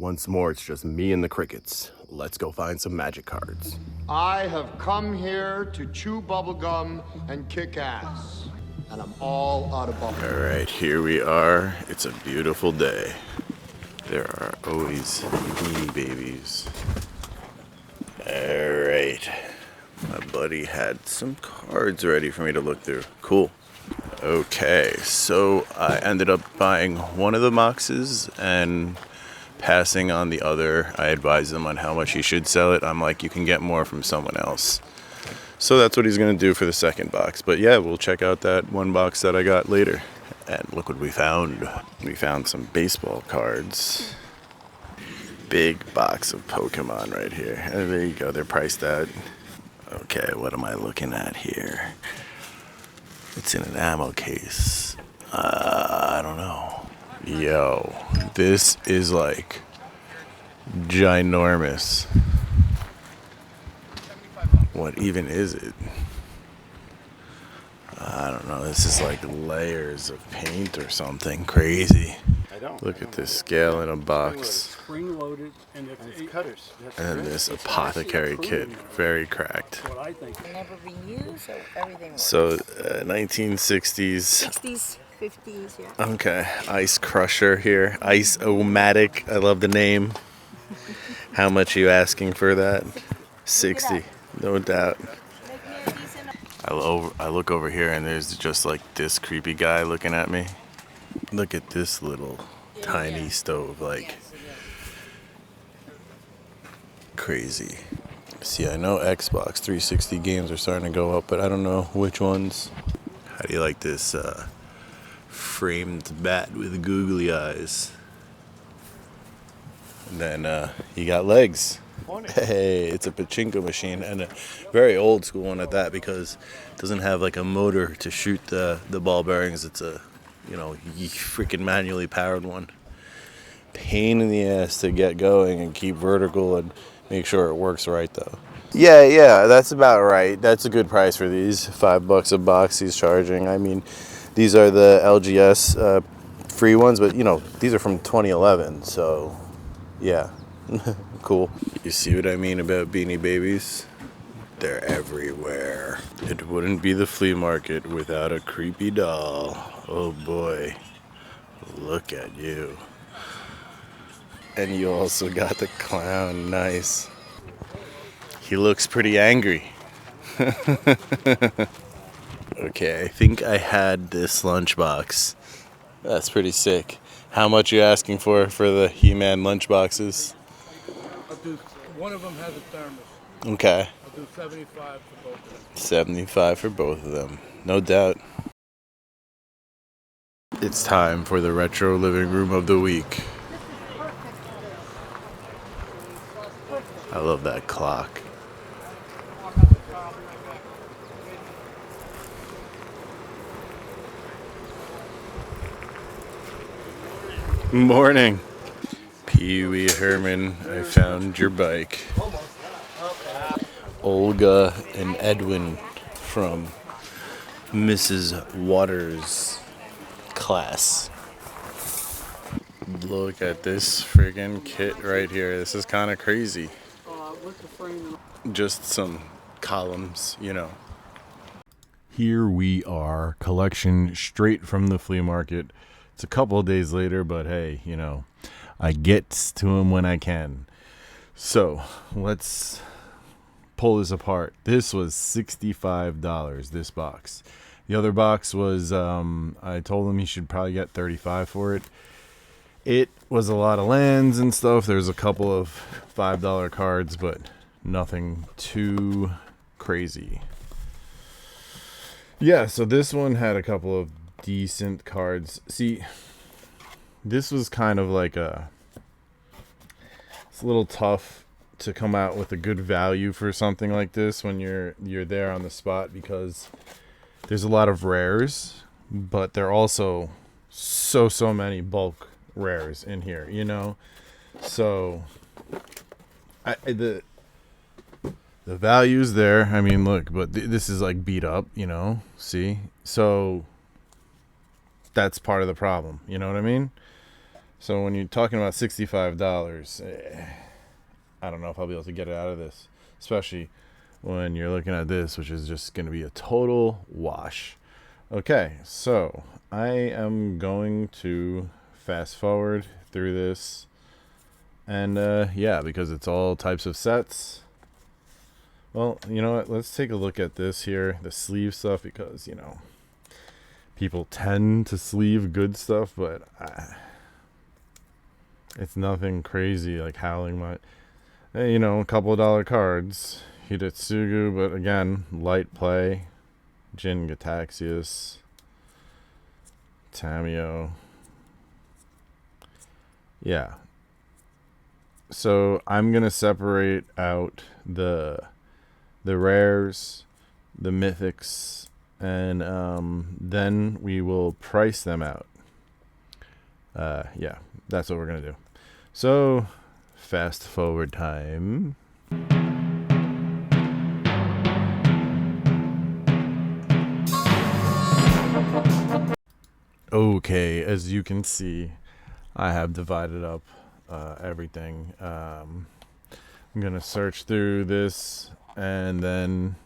Once more, it's just me and the crickets. Let's go find some magic cards. I have come here to chew bubblegum and kick ass. And I'm all out of bubblegum. All right, here we are. It's a beautiful day. There are always beanie babies. All right. My buddy had some cards ready for me to look through. Cool. Okay, so I ended up buying one of the boxes and passing on the other. I advised him on how much he should sell it. I'm like, you can get more from someone else. So that's what he's going to do for the second box. But yeah, we'll check out that one box that I got later. And look what we found. We found some baseball cards. Big box of Pokemon right here. And there you go. They're priced at. Okay, what am I looking at here? It's in an ammo case. I don't know. Yo, this is like ginormous. What even is it? I don't know. This is like layers of paint or something crazy. Look at this scale in a box. Spring-loaded, and it's cutters. And then this apothecary kit, very cracked. Never been used, so everything works. So 1960s. 60s, 50s, yeah. Okay, Ice Crusher here. Ice-O-Matic. I love the name. How much are you asking for that? 60, no doubt. I look over here and there's just like this creepy guy looking at me. Look at this little tiny stove, like crazy. See, I know Xbox 360 games are starting to go up, but I don't know which ones. How do you like this framed bat with googly eyes? And then you got legs. Hey, it's a pachinko machine, and a very old school one at that, because it doesn't have like a motor to shoot the ball bearings. It's a, freaking manually powered one. Pain in the ass to get going and keep vertical and make sure it works right though. Yeah, that's about right. That's a good price for these. $5 a box he's charging. I mean, these are the LGS free ones, but these are from 2011, so yeah. Cool. You see what I mean about Beanie Babies? They're everywhere. It wouldn't be the flea market without a creepy doll. Oh boy. Look at you. And you also got the clown. Nice. He looks pretty angry. Okay, I think I had this lunchbox. That's pretty sick. How much are you asking for the He-Man lunchboxes? One of them has a thermos. Okay. I'll do 75 for both of them. 75 for both of them. No doubt. It's time for the retro living room of the week. I love that clock. Morning. Pee Wee Herman, I found your bike. Olga and Edwin from Mrs. Waters' class. Look at this friggin' kit right here. This is kind of crazy. Just some columns, Here we are, collection straight from the flea market. It's a couple of days later, but hey, I get to them when I can. So let's pull this apart. This was $65, this box. The other box was, I told him he should probably get $35 for it. It was a lot of lands and stuff. There's a couple of $5 cards, but nothing too crazy. Yeah, so this one had a couple of decent cards. See, this was kind of like it's a little tough to come out with a good value for something like this when you're there on the spot, because there's a lot of rares, but there are also so many bulk rares in here, so the value's there. I mean, look, but this is like beat up, see, so that's part of the problem, you know what I mean? So when you're talking about $65, I don't know if I'll be able to get it out of this, especially when you're looking at this, which is just going to be a total wash. Okay, so I am going to fast forward through this, and yeah, because it's all types of sets. Well, you know what, let's take a look at this here, the sleeve stuff, because, you know, people tend to sleeve good stuff, but it's nothing crazy like Howling Might. You know, a couple of dollar cards. Hidetsugu, but again, light play. Jin Gataxius. Tamio. Yeah. So I'm gonna separate out the rares, the mythics, and then we will price them out. Yeah, that's what we're gonna do. So fast forward time. Okay, as you can see, I have divided up everything. I'm gonna search through this and then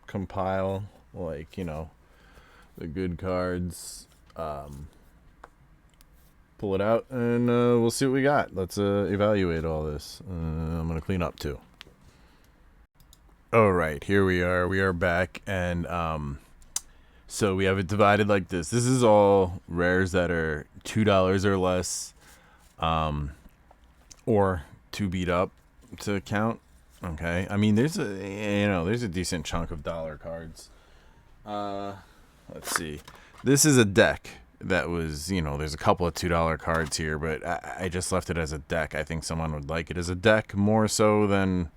compile, like, you know, the good cards, pull it out, and we'll see what we got. Let's evaluate all this. I'm gonna clean up too. All right, here we are back, and so we have it divided like this. This is all rares that are $2 or less, or 2 beat up to count. Okay, I mean, there's a decent chunk of dollar cards. Let's see. This is a deck that was, you know, there's a couple of $2 cards here, but I just left it as a deck. I think someone would like it as a deck more so than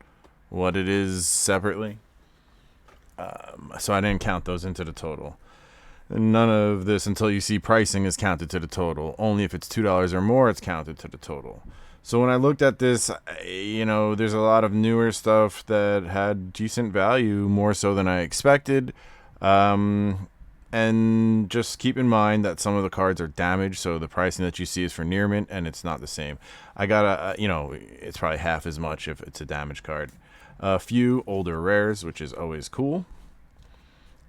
what it is separately. So I didn't count those into the total. None of this, until you see pricing, is counted to the total. Only if it's $2 or more, it's counted to the total. So when I looked at this, you know, there's a lot of newer stuff that had decent value, more so than I expected. And just keep in mind that some of the cards are damaged, so the pricing that you see is for near mint, and it's not the same. I got you know, it's probably half as much if it's a damaged card. A few older rares, which is always cool.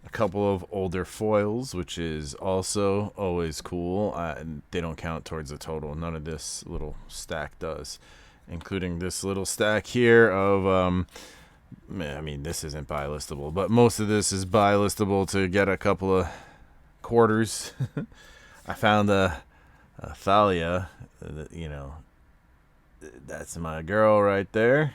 A couple of older foils, which is also always cool. They don't count towards the total. None of this little stack does, including this little stack here of, I mean, this isn't buy listable, but most of this is buy listable to get a couple of quarters. I found a Thalia, you know, that's my girl right there.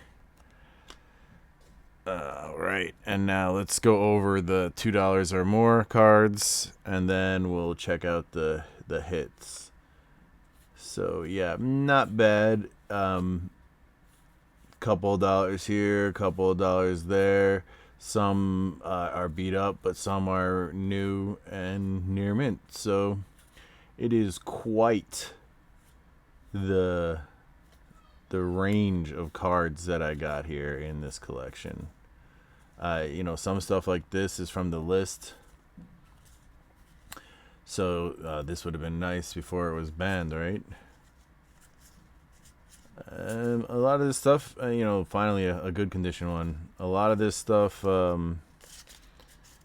Right, and now let's go over the $2 or more cards, and then we'll check out the hits. So yeah, not bad. Couple of dollars here, couple of dollars there. Some are beat up, but some are new and near mint. So it is quite the range of cards that I got here in this collection. You know, some stuff like this is from the list, so this would have been nice before it was banned, right? A lot of this stuff, you know, finally a good condition one. A lot of this stuff, you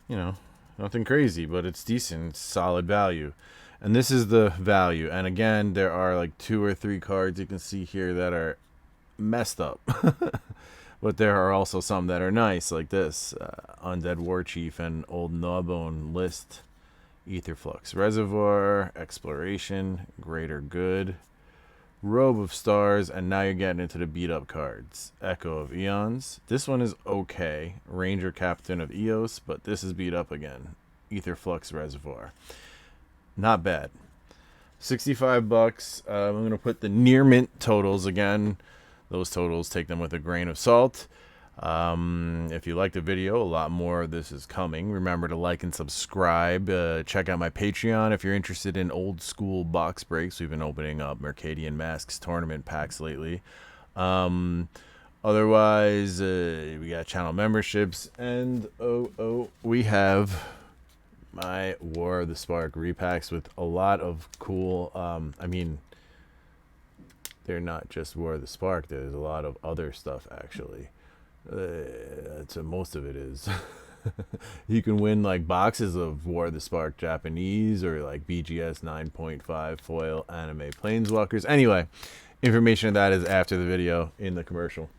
know, nothing crazy, but it's decent, it's solid value. And this is the value. And again, there are like 2 or 3 cards you can see here that are messed up. But there are also some that are nice, like this. Undead War Chief and Old Gnawbone List. Aetherflux Reservoir, Exploration, Greater Good, Robe of Stars, and now you're getting into the beat up cards. Echo of Eons. This one is okay. Ranger Captain of Eos, but this is beat up again. Aetherflux Reservoir. Not bad. $65. I'm going to put the near mint totals again. Those totals, take them with a grain of salt. If you liked the video, a lot more of this is coming. Remember to like and subscribe. Check out my Patreon if you're interested in old school box breaks. We've been opening up Mercadian Masks tournament packs lately. Otherwise, we got channel memberships. And, we have my War of the Spark repacks with a lot of cool, I mean, they're not just War of the Spark. There's a lot of other stuff actually. So most of it is. You can win like boxes of War of the Spark Japanese or like BGS 9.5 foil anime planeswalkers. Anyway, information of that is after the video in the commercial.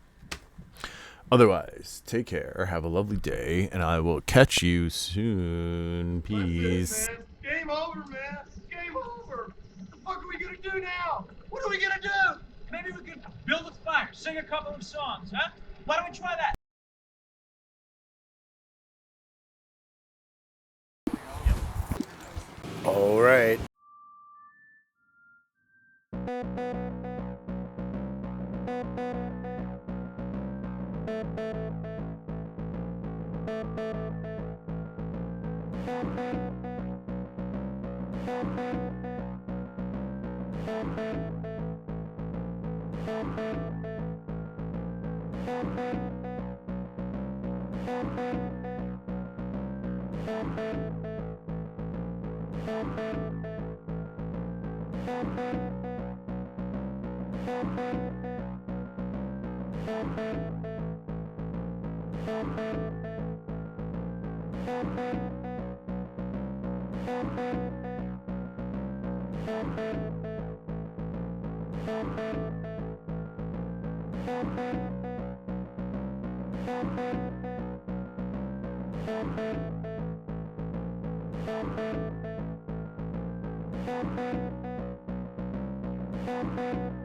Otherwise, take care, have a lovely day, and I will catch you soon. Peace. Game over, man. Game over. What the fuck are we gonna do now? What are we gonna do? Maybe we could build a fire, sing a couple of songs, huh? Why don't we try that? All right. Thank you.